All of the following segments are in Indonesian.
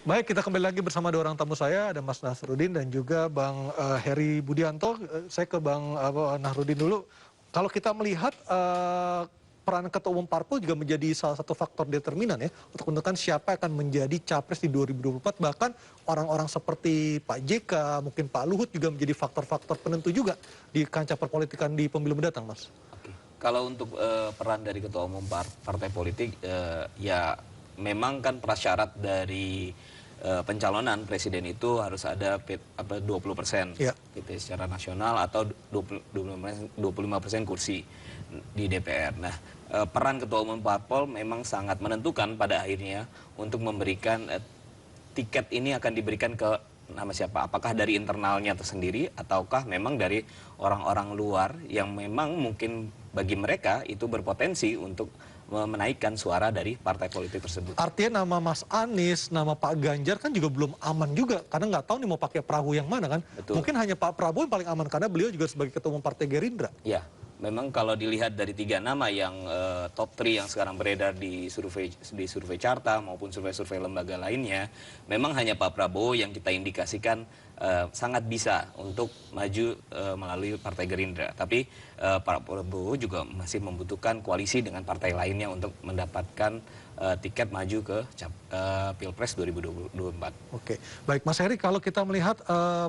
Baik, kita kembali lagi bersama dua orang tamu saya, ada Mas Nasruddin dan juga Bang Heri Budianto. Saya ke Bang Nasruddin dulu. Kalau kita melihat peran Ketua Umum Parpol juga menjadi salah satu faktor determinan ya untuk menentukan siapa akan menjadi capres di 2024. Bahkan orang-orang seperti Pak JK, mungkin Pak Luhut juga menjadi faktor-faktor penentu juga di kancah perpolitikan di pemilu mendatang, Mas. Oke. Kalau untuk peran dari ketua umum partai politik, ya memang kan prasyarat dari pencalonan presiden itu harus ada 20% Ya. gitu, secara nasional atau 25% kursi di DPR. Nah, peran ketua umum parpol memang sangat menentukan pada akhirnya untuk memberikan tiket ini akan diberikan ke nama siapa? Apakah dari internalnya tersendiri ataukah memang dari orang-orang luar yang memang mungkin bagi mereka itu berpotensi untuk menaikkan suara dari partai politik tersebut. Artinya nama Mas Anies, nama Pak Ganjar kan juga belum aman juga. Karena nggak tahu nih mau pakai perahu yang mana kan. Betul. Mungkin hanya Pak Prabowo yang paling aman karena beliau juga sebagai ketua umum Partai Gerindra. Ya, memang kalau dilihat dari 3 nama yang top 3 yang sekarang beredar di survei Carta maupun survei-survei lembaga lainnya, memang hanya Pak Prabowo yang kita indikasikan sangat bisa untuk maju melalui Partai Gerindra. Tapi Pak Prabowo juga masih membutuhkan koalisi dengan partai lainnya untuk mendapatkan tiket maju ke Pilpres 2024. Oke, baik Mas Heri, kalau kita melihat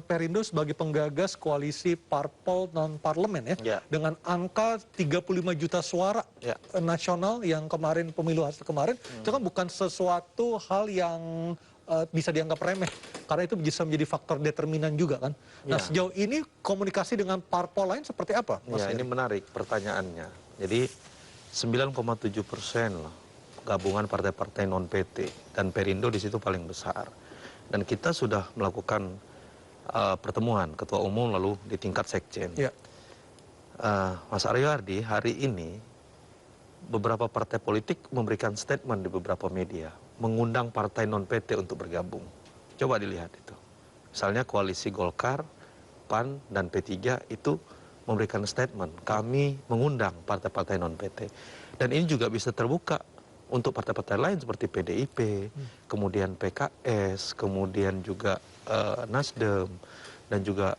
Perindo sebagai penggagas koalisi parpol non-parlemen ya, dengan angka 35 juta suara nasional yang kemarin pemilu hasil kemarin, itu kan bukan sesuatu hal yang bisa dianggap remeh, karena itu bisa menjadi faktor determinan juga kan. Nah sejauh ini komunikasi dengan parpol lain seperti apa, Mas Heri? Ini menarik pertanyaannya. Jadi 9,7% loh gabungan partai-partai non-PT dan Perindo di situ paling besar. Dan kita sudah melakukan pertemuan ketua umum lalu di tingkat sekjen. Mas Aryo Ardi, hari ini beberapa partai politik memberikan statement di beberapa media mengundang partai non-PT untuk bergabung. Coba dilihat itu. Misalnya koalisi Golkar, PAN, dan P3 itu memberikan statement. Kami mengundang partai-partai non-PT. Dan ini juga bisa terbuka untuk partai-partai lain seperti PDIP, kemudian PKS, kemudian juga Nasdem, dan juga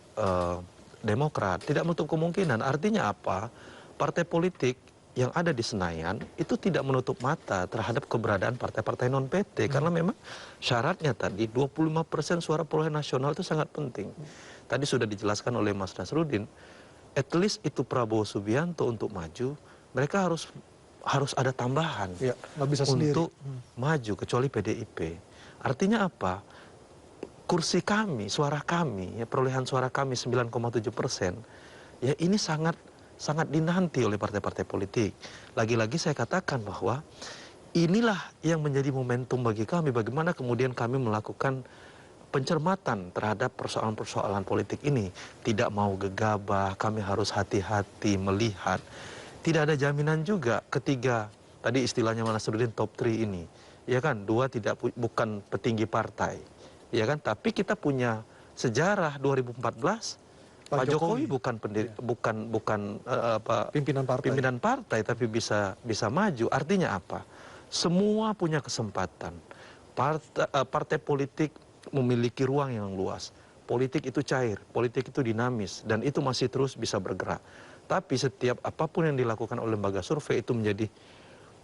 Demokrat. Tidak menutup kemungkinan. Artinya apa? Partai politik yang ada di Senayan itu tidak menutup mata terhadap keberadaan partai-partai non-PT. Karena memang syaratnya tadi 25% suara perolehan nasional itu sangat penting. Tadi sudah dijelaskan oleh Mas Nasruddin, at least itu Prabowo Subianto untuk maju, mereka harus ada tambahan nggak bisa untuk sendiri. maju, kecuali PDIP. Artinya apa? Kursi kami, suara kami, ya, perolehan suara kami 9,7%, ya ini sangat dinanti oleh partai-partai politik. Lagi-lagi saya katakan bahwa inilah yang menjadi momentum bagi kami, bagaimana kemudian kami melakukan pencermatan terhadap persoalan-persoalan politik ini. Tidak mau gegabah, kami harus hati-hati melihat. Tidak ada jaminan juga ketiga, tadi istilahnya Mas Nasruddin top 3 ini. Ya kan, 2 bukan petinggi partai. Ya kan, tapi kita punya sejarah 2014 Pak Jokowi bukan pimpinan partai tapi bisa maju. Artinya apa? Semua punya kesempatan. Partai politik memiliki ruang yang luas. Politik itu cair, politik itu dinamis, dan itu masih terus bisa bergerak. Tapi setiap apapun yang dilakukan oleh lembaga survei itu menjadi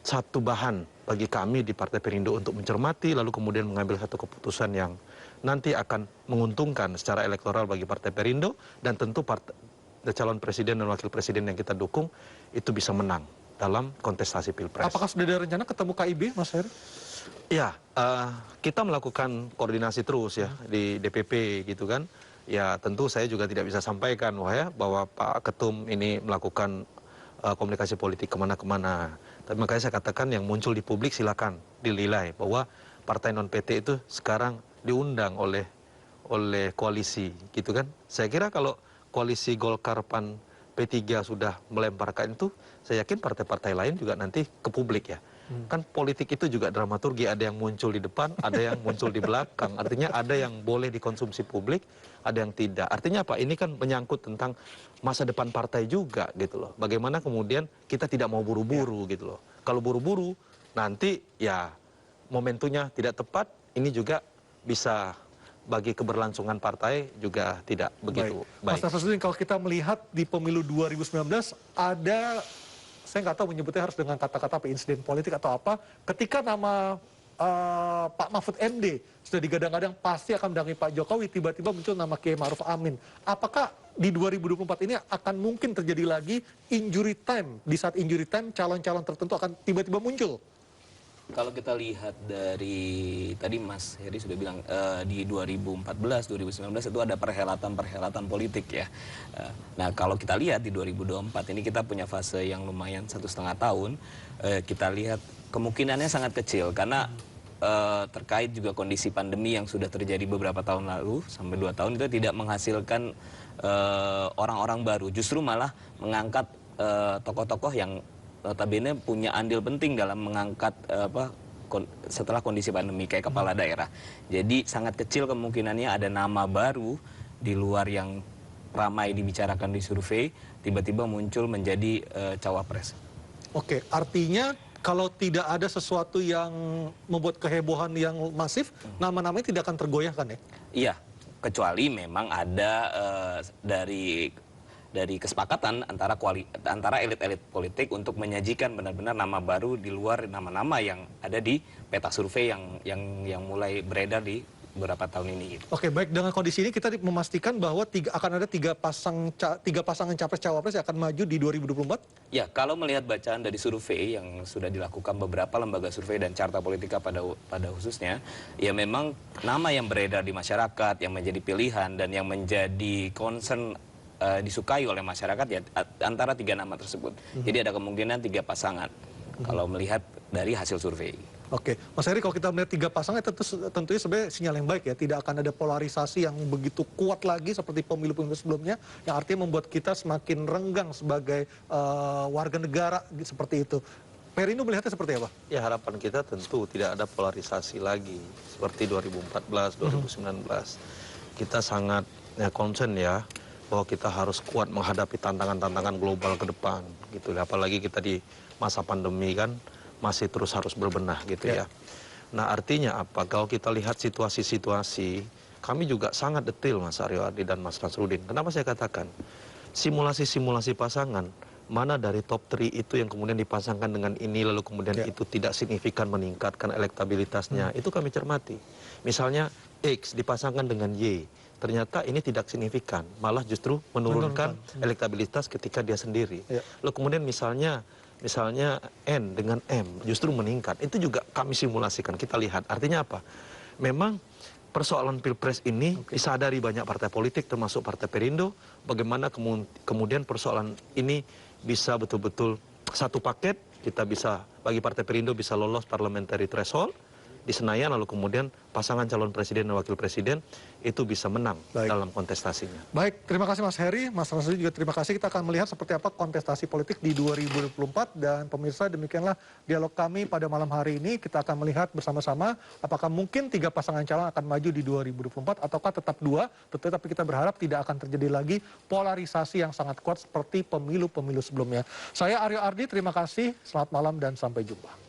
satu bahan bagi kami di Partai Perindo untuk mencermati, lalu kemudian mengambil satu keputusan yang nanti akan menguntungkan secara elektoral bagi Partai Perindo, dan tentu calon presiden dan wakil presiden yang kita dukung itu bisa menang dalam kontestasi Pilpres. Apakah sudah ada rencana ketemu KIB, Mas Heri? Ya, kita melakukan koordinasi terus ya di DPP gitu kan. Ya tentu saya juga tidak bisa sampaikan bahwa Pak Ketum ini melakukan komunikasi politik kemana-kemana. Tapi makanya saya katakan yang muncul di publik silakan dinilai bahwa partai non-PT itu sekarang diundang oleh koalisi gitu kan. Saya kira kalau koalisi Golkar, PAN, P3 sudah melemparkan itu, saya yakin partai-partai lain juga nanti ke publik ya. Kan politik itu juga dramaturgi, ada yang muncul di depan, ada yang muncul di belakang. Artinya ada yang boleh dikonsumsi publik, ada yang tidak. Artinya apa? Ini kan menyangkut tentang masa depan partai juga gitu loh. Bagaimana kemudian kita tidak mau buru-buru gitu loh. Kalau buru-buru nanti ya momentumnya tidak tepat, ini juga bisa bagi keberlangsungan partai juga tidak begitu Mas baik. Nasruddin, kalau kita melihat di pemilu 2019 ada, saya nggak tahu menyebutnya harus dengan kata-kata apa, insiden politik atau apa, ketika nama Pak Mahfud MD sudah digadang-gadang pasti akan mendampingi Pak Jokowi, tiba-tiba muncul nama Kiai Ma'ruf Amin. Apakah di 2024 ini akan mungkin terjadi lagi injury time, di saat injury time calon-calon tertentu akan tiba-tiba muncul? Kalau kita lihat dari tadi Mas Heri sudah bilang di 2014, 2019 itu ada perhelatan-perhelatan politik ya. Nah kalau kita lihat di 2024 ini kita punya fase yang lumayan 1,5 tahun. Kita lihat kemungkinannya sangat kecil karena terkait juga kondisi pandemi yang sudah terjadi beberapa tahun lalu sampai 2 tahun itu tidak menghasilkan orang-orang baru. Justru malah mengangkat tokoh-tokoh yang notabene punya andil penting dalam mengangkat setelah kondisi pandemi kayak kepala daerah. Jadi sangat kecil kemungkinannya ada nama baru di luar yang ramai dibicarakan di survei tiba-tiba muncul menjadi cawapres. Oke, artinya kalau tidak ada sesuatu yang membuat kehebohan yang masif, nama-namanya tidak akan tergoyahkan ya? Iya, kecuali memang ada dari kesepakatan antara elit-elit politik untuk menyajikan benar-benar nama baru di luar nama-nama yang ada di peta survei yang mulai beredar di beberapa tahun ini. Gitu. Oke, baik, dengan kondisi ini kita memastikan bahwa akan ada tiga pasangan capres-cawapres yang akan maju di 2024? Ya, kalau melihat bacaan dari survei yang sudah dilakukan beberapa lembaga survei dan carta politika pada khususnya, ya memang nama yang beredar di masyarakat, yang menjadi pilihan dan yang menjadi concern disukai oleh masyarakat ya antara 3 nama tersebut. Jadi ada kemungkinan 3 pasangan kalau melihat dari hasil survei. Oke, Mas Heri, kalau kita melihat 3 pasangan tentunya sebenarnya sinyal yang baik ya. Tidak akan ada polarisasi yang begitu kuat lagi seperti pemilu-pemilu sebelumnya, yang artinya membuat kita semakin renggang sebagai warga negara seperti itu. Perindo melihatnya seperti apa? Ya harapan kita tentu tidak ada polarisasi lagi seperti 2014, 2019. Kita sangat concern ya bahwa kita harus kuat menghadapi tantangan-tantangan global ke depan gitu. Apalagi kita di masa pandemi kan masih terus harus berbenah gitu ya. Nah artinya apa? Kalau kita lihat situasi-situasi, kami juga sangat detail Mas Aryo Ardi dan Mas Nasruddin. Kenapa saya katakan simulasi-simulasi pasangan mana dari top 3 itu yang kemudian dipasangkan dengan ini lalu kemudian itu tidak signifikan meningkatkan elektabilitasnya, itu kami cermati. Misalnya X dipasangkan dengan Y, ternyata ini tidak signifikan, malah justru menurunkan elektabilitas ketika dia sendiri. Lalu kemudian misalnya N dengan M justru meningkat, itu juga kami simulasikan, kita lihat. Artinya apa? Memang persoalan Pilpres ini disadari banyak partai politik termasuk Partai Perindo, bagaimana kemudian persoalan ini bisa betul-betul satu paket, kita bisa, bagi Partai Perindo bisa lolos parliamentary threshold di Senayan, lalu kemudian pasangan calon presiden dan wakil presiden itu bisa menang dalam kontestasinya. Baik, terima kasih Mas Heri, Mas Nasruddin juga terima kasih. Kita akan melihat seperti apa kontestasi politik di 2024 dan pemirsa, demikianlah dialog kami pada malam hari ini. Kita akan melihat bersama-sama apakah mungkin 3 pasangan calon akan maju di 2024 ataukah tetap 2, tetapi kita berharap tidak akan terjadi lagi polarisasi yang sangat kuat seperti pemilu-pemilu sebelumnya. Saya Aryo Ardi, terima kasih, selamat malam dan sampai jumpa.